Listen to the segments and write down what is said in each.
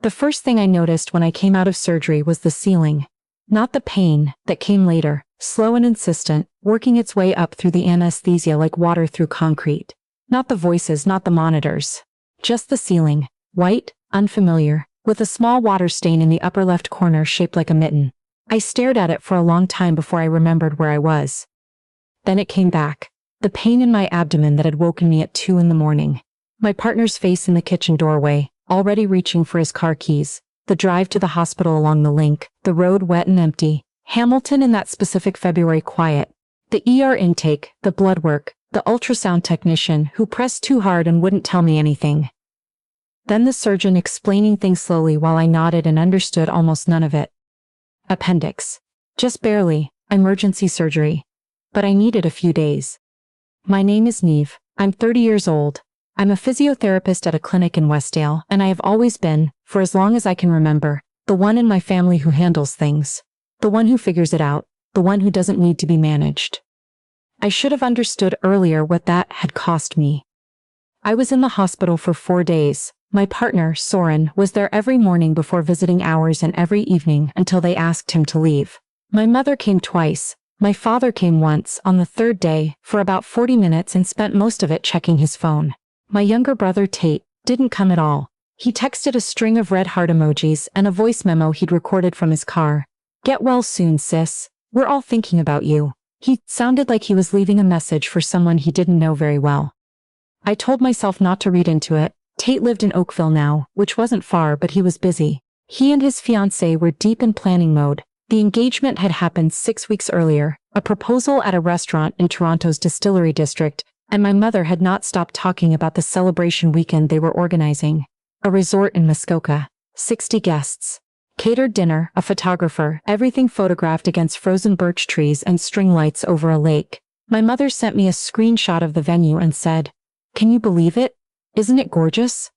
The first thing I noticed when I came out of surgery was the ceiling. Not the pain that came later, slow and insistent, working its way up through the anesthesia like water through concrete. Not the voices, not the monitors. Just the ceiling, white, unfamiliar, with a small water stain in the upper left corner shaped like a mitten. I stared at it for a long time before I remembered where I was. Then it came back. The pain in my abdomen that had woken me at 2 a.m. My partner's face in the kitchen doorway, already reaching for his car keys. The drive to the hospital along the link, the road wet and empty. Hamilton in that specific February quiet. The ER intake, the blood work, the ultrasound technician who pressed too hard and wouldn't tell me anything. Then the surgeon explaining things slowly while I nodded and understood almost none of it. Appendix. Just barely, emergency surgery. But I needed a few days. My name is Neve. I'm 30 years old. I'm a physiotherapist at a clinic in Westdale, and I have always been, for as long as I can remember, the one in my family who handles things. The one who figures it out, the one who doesn't need to be managed. I should have understood earlier what that had cost me. I was in the hospital for 4 days. My partner, Soren, was there every morning before visiting hours and every evening until they asked him to leave. My mother came twice. My father came once, on the third day, for about 40 minutes and spent most of it checking his phone. My younger brother, Tate, didn't come at all. He texted a string of red heart emojis and a voice memo he'd recorded from his car. "Get well soon, sis. We're all thinking about you." He sounded like he was leaving a message for someone he didn't know very well. I told myself not to read into it. Tate lived in Oakville now, which wasn't far, but he was busy. He and his fiancée were deep in planning mode. The engagement had happened 6 weeks earlier, a proposal at a restaurant in Toronto's distillery district, and my mother had not stopped talking about the celebration weekend they were organizing. A resort in Muskoka. 60 guests. Catered dinner, a photographer, everything photographed against frozen birch trees and string lights over a lake. My mother sent me a screenshot of the venue and said, "Can you believe it? Isn't it gorgeous?"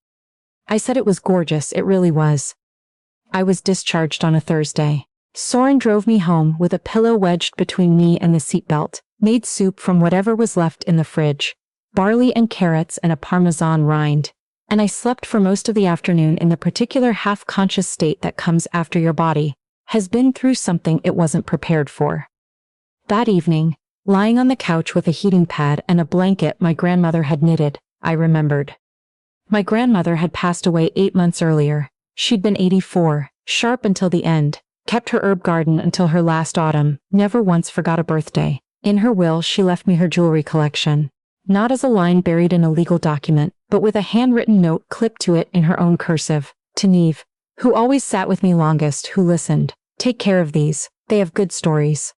I said it was gorgeous, it really was. I was discharged on a Thursday. Soren drove me home with a pillow wedged between me and the seatbelt, made soup from whatever was left in the fridge, barley and carrots and a Parmesan rind. And I slept for most of the afternoon in the particular half-conscious state that comes after your body has been through something it wasn't prepared for. That evening, lying on the couch with a heating pad and a blanket my grandmother had knitted, I remembered. My grandmother had passed away 8 months earlier. She'd been 84, sharp until the end, kept her herb garden until her last autumn, never once forgot a birthday. In her will, she left me her jewelry collection. Not as a line buried in a legal document, but with a handwritten note clipped to it in her own cursive. To Neve, who always sat with me longest, who listened. Take care of these, they have good stories.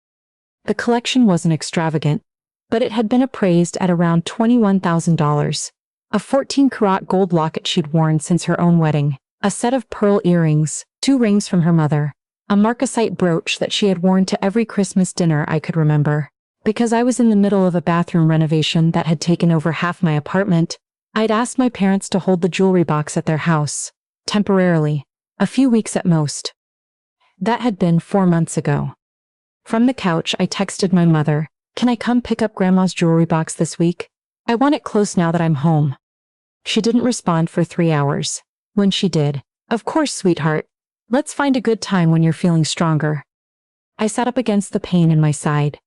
The collection wasn't extravagant, but it had been appraised at around $21,000. A 14-karat gold locket she'd worn since her own wedding, a set of pearl earrings, 2 rings from her mother, a marcasite brooch that she had worn to every Christmas dinner I could remember. Because I was in the middle of a bathroom renovation that had taken over half my apartment, I'd asked my parents to hold the jewelry box at their house, temporarily, a few weeks at most. That had been 4 months ago. From the couch, I texted my mother, "Can I come pick up Grandma's jewelry box this week? I want it close now that I'm home." She didn't respond for 3 hours. When she did, "Of course, sweetheart. Let's find a good time when you're feeling stronger." I sat up against the pain in my side.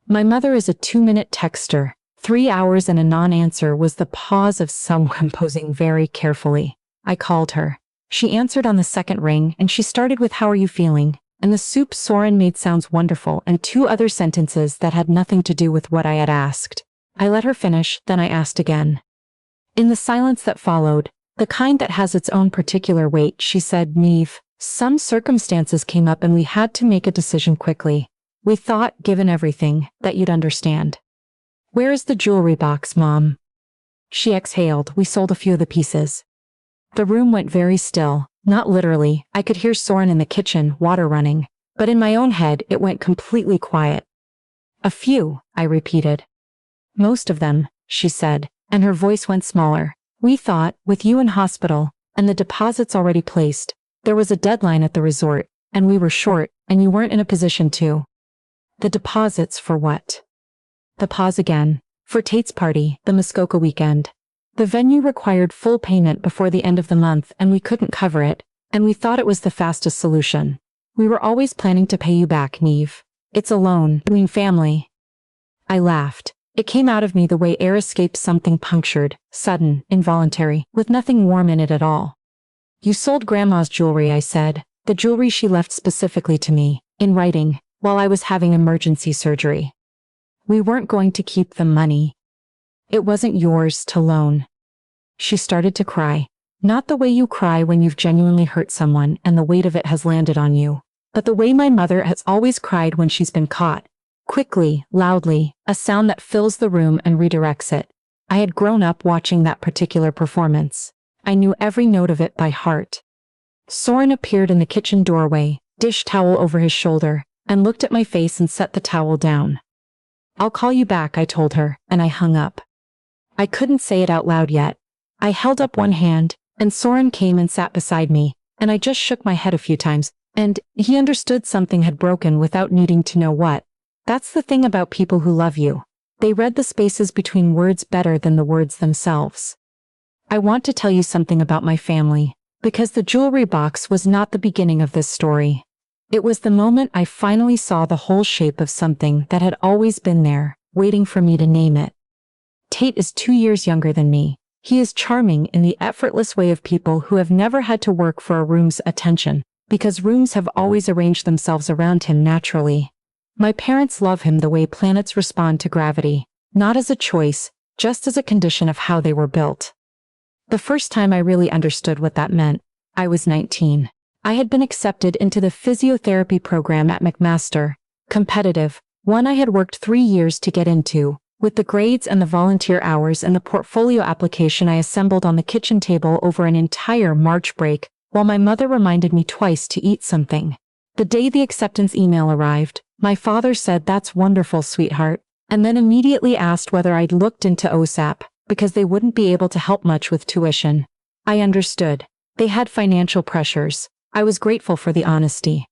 My mother is a 2-minute texter. 3 hours and a non-answer was the pause of someone posing very carefully. I called her. She answered on the second ring, and she started with "How are you feeling?" And the soup Soren made sounds wonderful and 2 other sentences that had nothing to do with what I had asked. I let her finish, then I asked again. In the silence that followed, the kind that has its own particular weight, she said, "Neve, some circumstances came up and we had to make a decision quickly. We thought, given everything, that you'd understand." "Where is the jewelry box, Mom?" She exhaled. "We sold a few of the pieces." The room went very still. Not literally. I could hear Soren in the kitchen, water running. But in my own head, it went completely quiet. "A few," I repeated. "Most of them," she said, and her voice went smaller. "We thought, with you in hospital, and the deposits already placed, there was a deadline at the resort, and we were short, and you weren't in a position to." "The deposits for what?" The pause again. "For Tate's party, the Muskoka weekend. The venue required full payment before the end of the month and we couldn't cover it, And we thought it was the fastest solution. We were always planning to pay you back, Neve. It's a loan between family. I laughed. It came out of me the way air escapes something punctured, sudden, involuntary, with nothing warm in it at all. You sold Grandma's jewelry, I said, the jewelry she left specifically to me, in writing, while I was having emergency surgery. We weren't going to keep the money. It wasn't yours to loan. She started to cry. Not the way you cry when you've genuinely hurt someone and the weight of it has landed on you, but the way my mother has always cried when she's been caught. Quickly, loudly, a sound that fills the room and redirects it. I had grown up watching that particular performance. I knew every note of it by heart. Soren appeared in the kitchen doorway, dish towel over his shoulder, and looked at my face and set the towel down. I'll call you back, I told her, and I hung up. I couldn't say it out loud yet. I held up one hand, and Soren came and sat beside me, and I just shook my head a few times, and he understood something had broken without needing to know what. That's the thing about people who love you. They read the spaces between words better than the words themselves. I want to tell you something about my family, because the jewelry box was not the beginning of this story. It was the moment I finally saw the whole shape of something that had always been there, waiting for me to name it. Tate is 2 years younger than me. He is charming in the effortless way of people who have never had to work for a room's attention, because rooms have always arranged themselves around him naturally. My parents love him the way planets respond to gravity, not as a choice, just as a condition of how they were built. The first time I really understood what that meant, I was 19. I had been accepted into the physiotherapy program at McMaster, competitive, one I had worked 3 years to get into, with the grades and the volunteer hours and the portfolio application I assembled on the kitchen table over an entire March break, while my mother reminded me twice to eat something. The day the acceptance email arrived, my father said, "That's wonderful, sweetheart," and then immediately asked whether I'd looked into OSAP, because they wouldn't be able to help much with tuition. I understood. They had financial pressures. I was grateful for the honesty.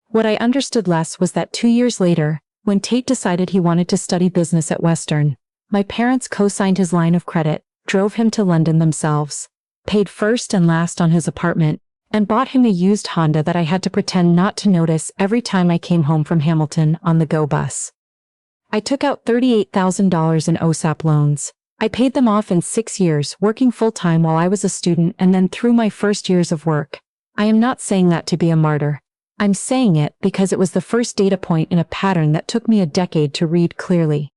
What I understood less was that 2 years later, when Tate decided he wanted to study business at Western, my parents co-signed his line of credit, drove him to London themselves, paid first and last on his apartment, and bought him a used Honda that I had to pretend not to notice every time I came home from Hamilton on the GO bus. I took out $38,000 in OSAP loans. I paid them off in 6 years, working full-time while I was a student and then through my first years of work. I am not saying that to be a martyr. I'm saying it because it was the first data point in a pattern that took me a decade to read clearly.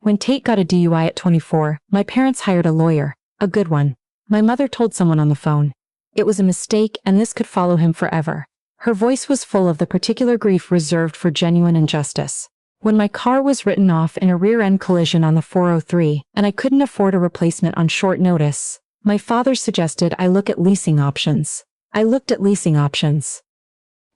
When Tate got a DUI at 24, my parents hired a lawyer, a good one. My mother told someone on the phone. It was a mistake and this could follow him forever. Her voice was full of the particular grief reserved for genuine injustice. When my car was written off in a rear-end collision on the 403 and I couldn't afford a replacement on short notice, my father suggested I look at leasing options. I looked at leasing options.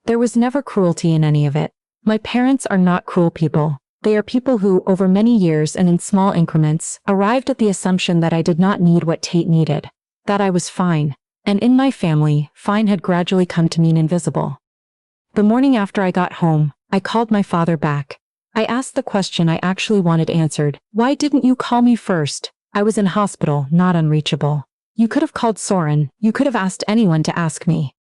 There was never cruelty in any of it. My parents are not cruel people. They are people who, over many years and in small increments, arrived at the assumption that I did not need what Tate needed, that I was fine. And in my family, fine had gradually come to mean invisible. The morning after I got home, I called my father back. I asked the question I actually wanted answered. Why didn't you call me first? I was in hospital, not unreachable. You could have called Soren. You could have asked anyone to ask me.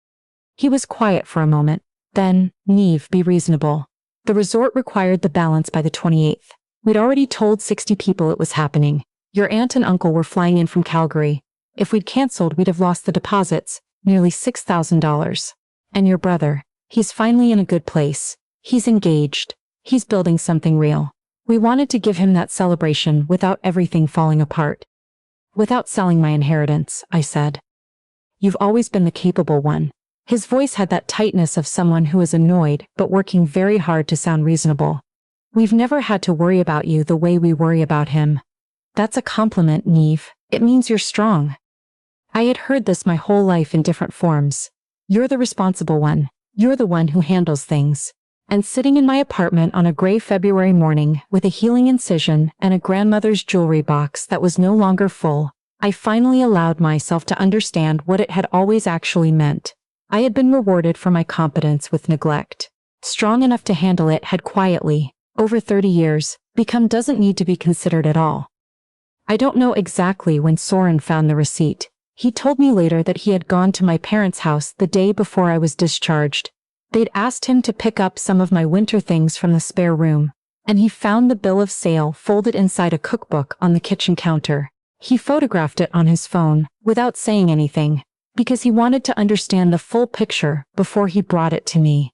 He was quiet for a moment. Then, Neve, be reasonable. The resort required the balance by the 28th. We'd already told 60 people it was happening. Your aunt and uncle were flying in from Calgary. If we'd canceled, we'd have lost the deposits, nearly $6,000. And your brother, he's finally in a good place. He's engaged. He's building something real. We wanted to give him that celebration without everything falling apart. Without selling my inheritance, I said. You've always been the capable one. His voice had that tightness of someone who is annoyed but working very hard to sound reasonable. We've never had to worry about you the way we worry about him. That's a compliment, Neve. It means you're strong. I had heard this my whole life in different forms. You're the responsible one. You're the one who handles things. And sitting in my apartment on a gray February morning with a healing incision and a grandmother's jewelry box that was no longer full, I finally allowed myself to understand what it had always actually meant. I had been rewarded for my competence with neglect. Strong enough to handle it had quietly, over 30 years, become doesn't need to be considered at all. I don't know exactly when Soren found the receipt. He told me later that he had gone to my parents' house the day before I was discharged. They'd asked him to pick up some of my winter things from the spare room, and he found the bill of sale folded inside a cookbook on the kitchen counter. He photographed it on his phone, without saying anything, because he wanted to understand the full picture before he brought it to me.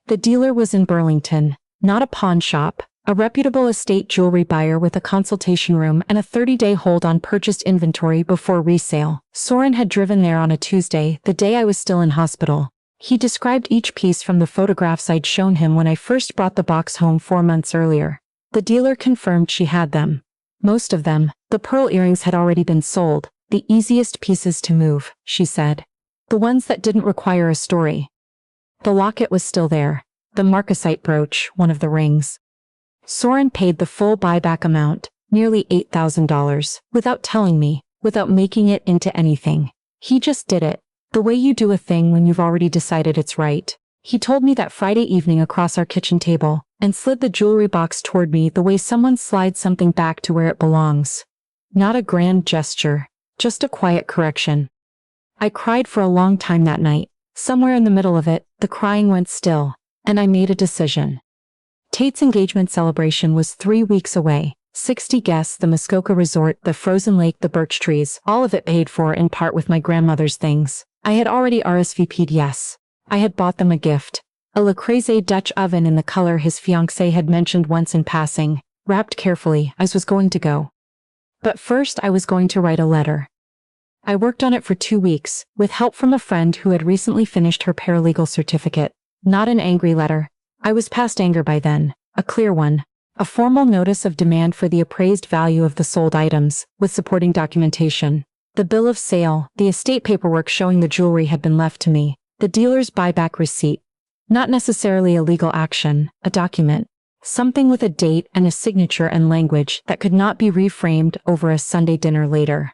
The dealer was in Burlington, not a pawn shop, a reputable estate jewelry buyer with a consultation room and a 30-day hold on purchased inventory before resale. Soren had driven there on a Tuesday, the day I was still in hospital. He described each piece from the photographs I'd shown him when I first brought the box home 4 months earlier. The dealer confirmed she had them. Most of them, the pearl earrings had already been sold, the easiest pieces to move, she said. The ones that didn't require a story. The locket was still there. The marcasite brooch, one of the rings. Soren paid the full buyback amount, nearly $8,000, without telling me, without making it into anything. He just did it, the way you do a thing when you've already decided it's right. He told me that Friday evening across our kitchen table, and slid the jewelry box toward me the way someone slides something back to where it belongs. Not a grand gesture, just a quiet correction. I cried for a long time that night. Somewhere in the middle of it, the crying went still, and I made a decision. Tate's engagement celebration was 3 weeks away. 60 guests, the Muskoka Resort, the frozen lake, the birch trees, all of it paid for in part with my grandmother's things. I had already RSVP'd yes. I had bought them a gift. A Le Creuset Dutch oven in the color his fiancée had mentioned once in passing, wrapped carefully, as was going to go. But first I was going to write a letter. I worked on it for 2 weeks, with help from a friend who had recently finished her paralegal certificate. Not an angry letter. I was past anger by then. A clear one. A formal notice of demand for the appraised value of the sold items, with supporting documentation. The bill of sale, the estate paperwork showing the jewelry had been left to me, the dealer's buyback receipt. Not necessarily a legal action, a document. Something with a date and a signature and language that could not be reframed over a Sunday dinner later.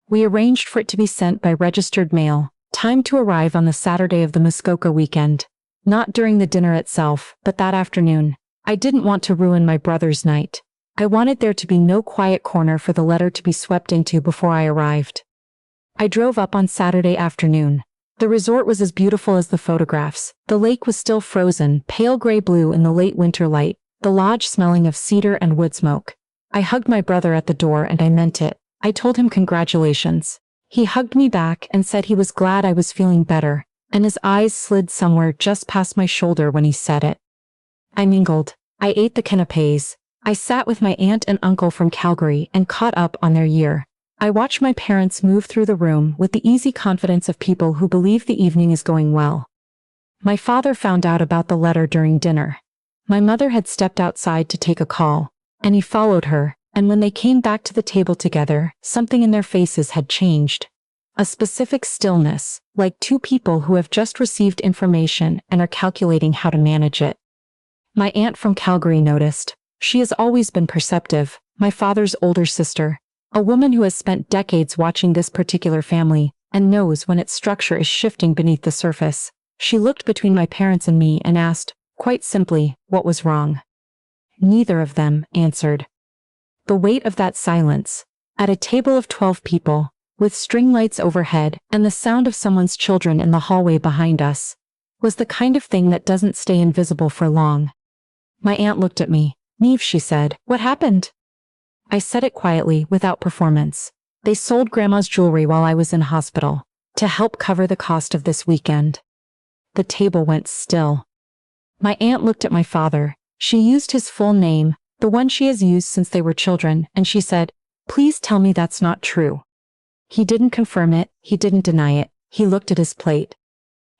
We arranged for it to be sent by registered mail, timed to arrive on the Saturday of the Muskoka weekend. Not during the dinner itself, but that afternoon. I didn't want to ruin my brother's night. I wanted there to be no quiet corner for the letter to be swept into before I arrived. I drove up on Saturday afternoon. The resort was as beautiful as the photographs. The lake was still frozen, pale gray blue in the late winter light, the lodge smelling of cedar and wood smoke. I hugged my brother at the door and I meant it. I told him congratulations. He hugged me back and said he was glad I was feeling better, and his eyes slid somewhere just past my shoulder when he said it. I mingled. I ate the canapés. I sat with my aunt and uncle from Calgary and caught up on their year. I watched my parents move through the room with the easy confidence of people who believe the evening is going well. My father found out about the letter during dinner. My mother had stepped outside to take a call, and he followed her, and when they came back to the table together, something in their faces had changed. A specific stillness, like two people who have just received information and are calculating how to manage it. My aunt from Calgary noticed. She has always been perceptive, my father's older sister, a woman who has spent decades watching this particular family, and knows when its structure is shifting beneath the surface. She looked between my parents and me and asked, quite simply, what was wrong. Neither of them answered. The weight of that silence, at a table of 12 people, with string lights overhead and the sound of someone's children in the hallway behind us, was the kind of thing that doesn't stay invisible for long. My aunt looked at me. Neve, she said, what happened? I said it quietly, without performance. They sold Grandma's jewelry while I was in hospital, to help cover the cost of this weekend. The table went still. My aunt looked at my father. She used his full name, the one she has used since they were children, and she said, please tell me that's not true. He didn't confirm it, he didn't deny it, he looked at his plate.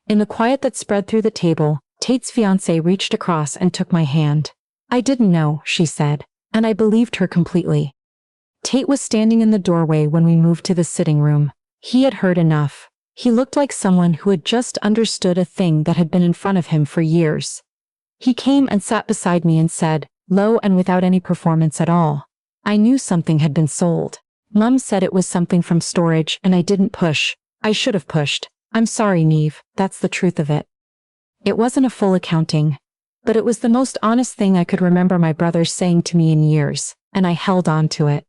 In the quiet that spread through the table, Tate's fiancé reached across and took my hand. I didn't know, she said, and I believed her completely. Tate was standing in the doorway when we moved to the sitting room. He had heard enough. He looked like someone who had just understood a thing that had been in front of him for years. He came and sat beside me and said, low and without any performance at all, I knew something had been sold. Mum said it was something from storage and I didn't push. I should have pushed. I'm sorry, Neve, that's the truth of it. It wasn't a full accounting, but it was the most honest thing I could remember my brother saying to me in years, and I held on to it.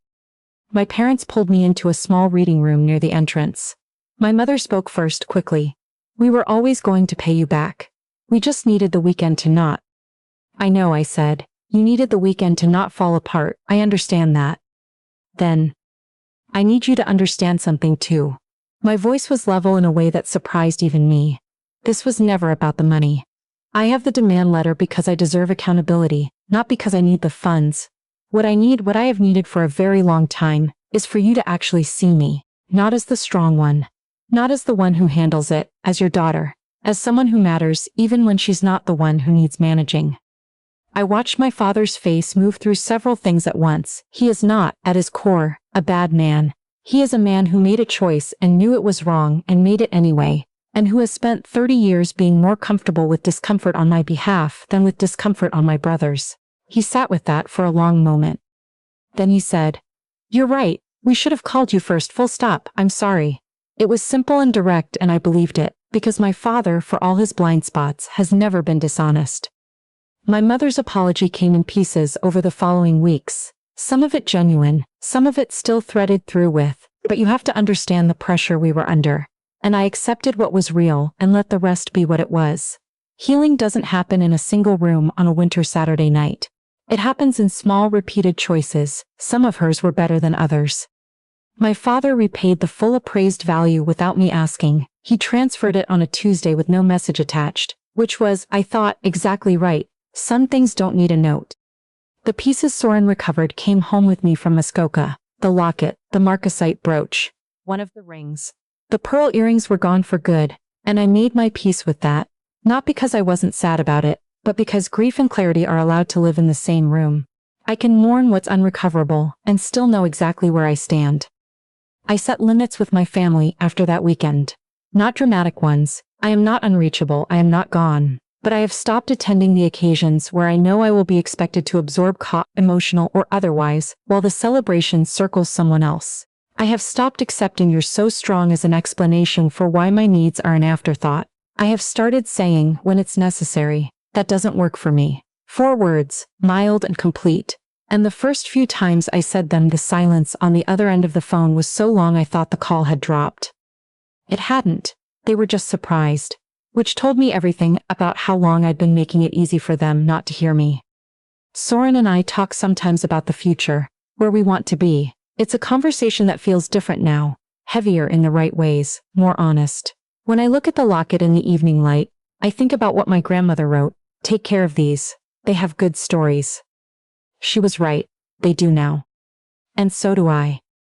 My parents pulled me into a small reading room near the entrance. My mother spoke first, quickly. "We were always going to pay you back. We just needed the weekend to not." "I know," I said. "You needed the weekend to not fall apart, I understand that." "Then, I need you to understand something too." My voice was level in a way that surprised even me. "This was never about the money. I have the demand letter because I deserve accountability, not because I need the funds. What I have needed for a very long time, is for you to actually see me, not as the strong one, not as the one who handles it, as your daughter, as someone who matters even when she's not the one who needs managing." I watched my father's face move through several things at once. He is not, at his core, a bad man. He is a man who made a choice and knew it was wrong and made it anyway, and who has spent 30 years being more comfortable with discomfort on my behalf than with discomfort on my brother's. He sat with that for a long moment. Then he said, "You're right, we should have called you first, full stop, I'm sorry." It was simple and direct, and I believed it, because my father, for all his blind spots, has never been dishonest. My mother's apology came in pieces over the following weeks, some of it genuine, some of it still threaded through with, "But you have to understand the pressure we were under." And I accepted what was real and let the rest be what it was. Healing doesn't happen in a single room on a winter Saturday night. It happens in small, repeated choices. Some of hers were better than others. My father repaid the full appraised value without me asking. He transferred it on a Tuesday with no message attached, which was, I thought, exactly right. Some things don't need a note. The pieces Soren recovered came home with me from Muskoka: the locket, the marcasite brooch, one of the rings. The pearl earrings were gone for good, and I made my peace with that, not because I wasn't sad about it, but because grief and clarity are allowed to live in the same room. I can mourn what's unrecoverable and still know exactly where I stand. I set limits with my family after that weekend. Not dramatic ones. I am not unreachable, I am not gone. But I have stopped attending the occasions where I know I will be expected to absorb emotional or otherwise, while the celebration circles someone else. I have stopped accepting "you're so strong" as an explanation for why my needs are an afterthought. I have started saying, when it's necessary, "That doesn't work for me." 4 words, mild and complete. And the first few times I said them, the silence on the other end of the phone was so long I thought the call had dropped. It hadn't. They were just surprised. Which told me everything about how long I'd been making it easy for them not to hear me. Soren and I talk sometimes about the future, where we want to be. It's a conversation that feels different now, heavier in the right ways, more honest. When I look at the locket in the evening light, I think about what my grandmother wrote: "Take care of these. They have good stories." She was right. They do now. And so do I.